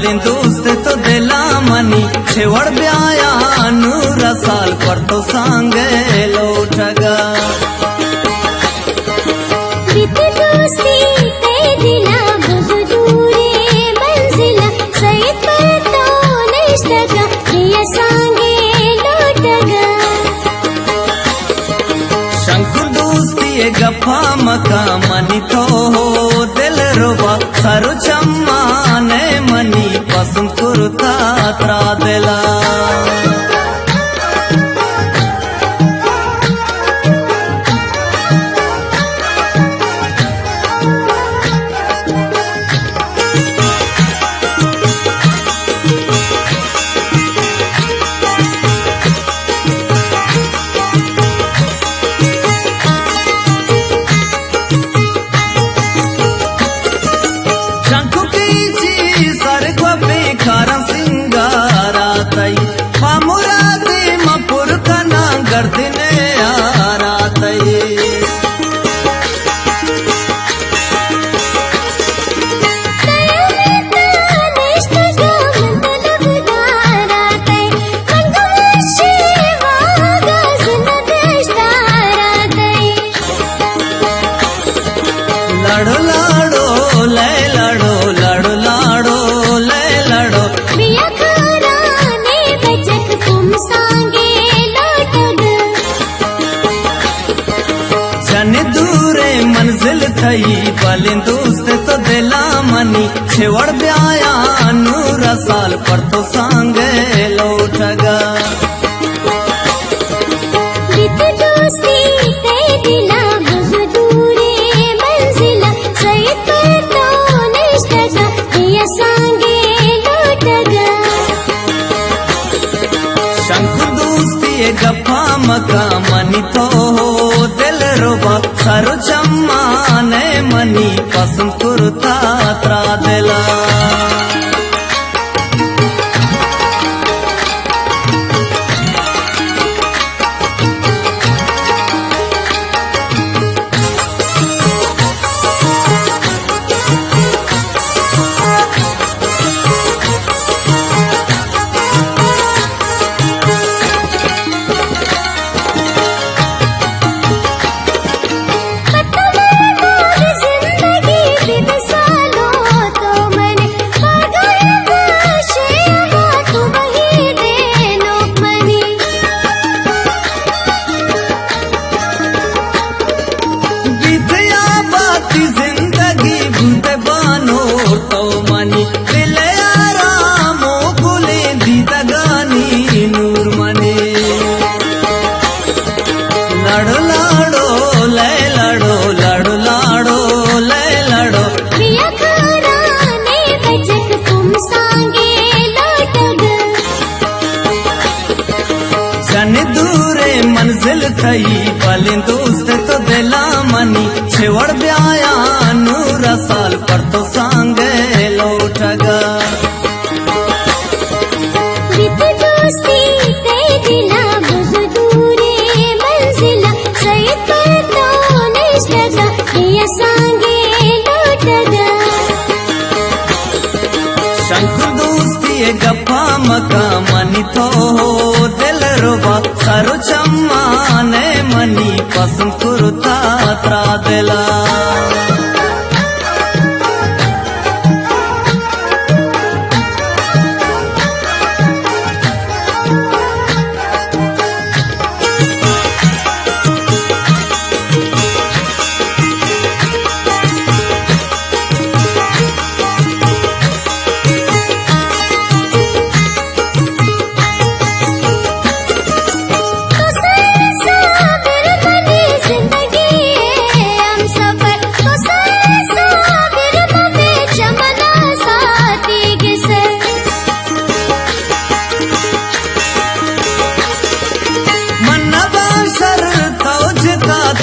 बालें दोस्त तो दिला मनी छेवड़ ब्याया नूरा साल पर तो सांगे लोटगा बीते दोस्ती ते दिला बहुत दूरे मंजिला सैयद पर तो निष्ठगा ये सांगे लोटगा शंकुर दोस्ती गप्पा मका मनी तो हो दिल रोबा सरो चम्मा ने मनी पसंद कुरुता त्रा दिला मंजिल थई बालें दोस्त तो दिला मनी छेवड़ ब्याया नूरा साल पर तो सांगे लोटगा बीते दोस्ती ते दिला बहुत दूरे मंजिला सैयद पर तो निष्ठगा ये सांगे लोटगा शंकुर दोस्ती गप्पा मका मनी तो हो दिल रोबा सरो चम्मा ने मनी पसंद कुरुता त्रा दिला मंजिल थई बालें दोस्त तो दिला मनी छेवड़ ब्याया नूरा साल पर तो सांगे लोटगा बीते दोस्ती ते दिला बहुत दूरे मंजिला सैयद पर तो निष्ठगा ये सांगे लोटगा शंकुर दोस्ती गप्पा मका मनी तो हो दिल रोबा सरो चम्मा ने मनी पसंद कुरुता त्रा दिला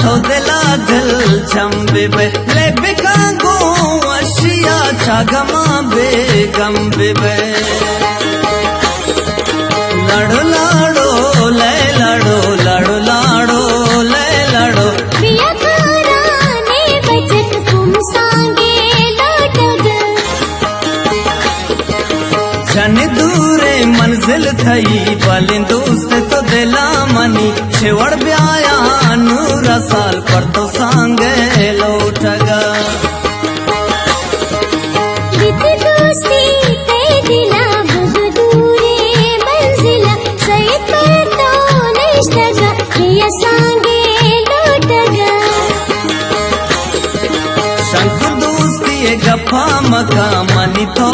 तो दिला दिल चंबे बे ले बिकांगो अशिया छगमा बेगम बे लड़ो लाड़ो ले लड़ो लड़ो लाड़ो ले लड़ो प्रिया खाना ने बचत तुम सांगे लोटग शन दूरे मंजिल थई भले दोस्त तो दिला मनी छेवड़ ब्याया नूरा साल पर तो सांगे लौटगा बीती दोस्ती ते दिला बहुत दूरे मंजिला सैयद पर तो निश्तगा ये सांगे लौटगा शंकर दोस्ती गप्पा मका मनी तो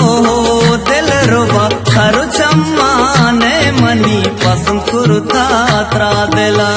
दिल रोबा सरो चम्मा ने मनी पसंद कुरुता त्रा दिला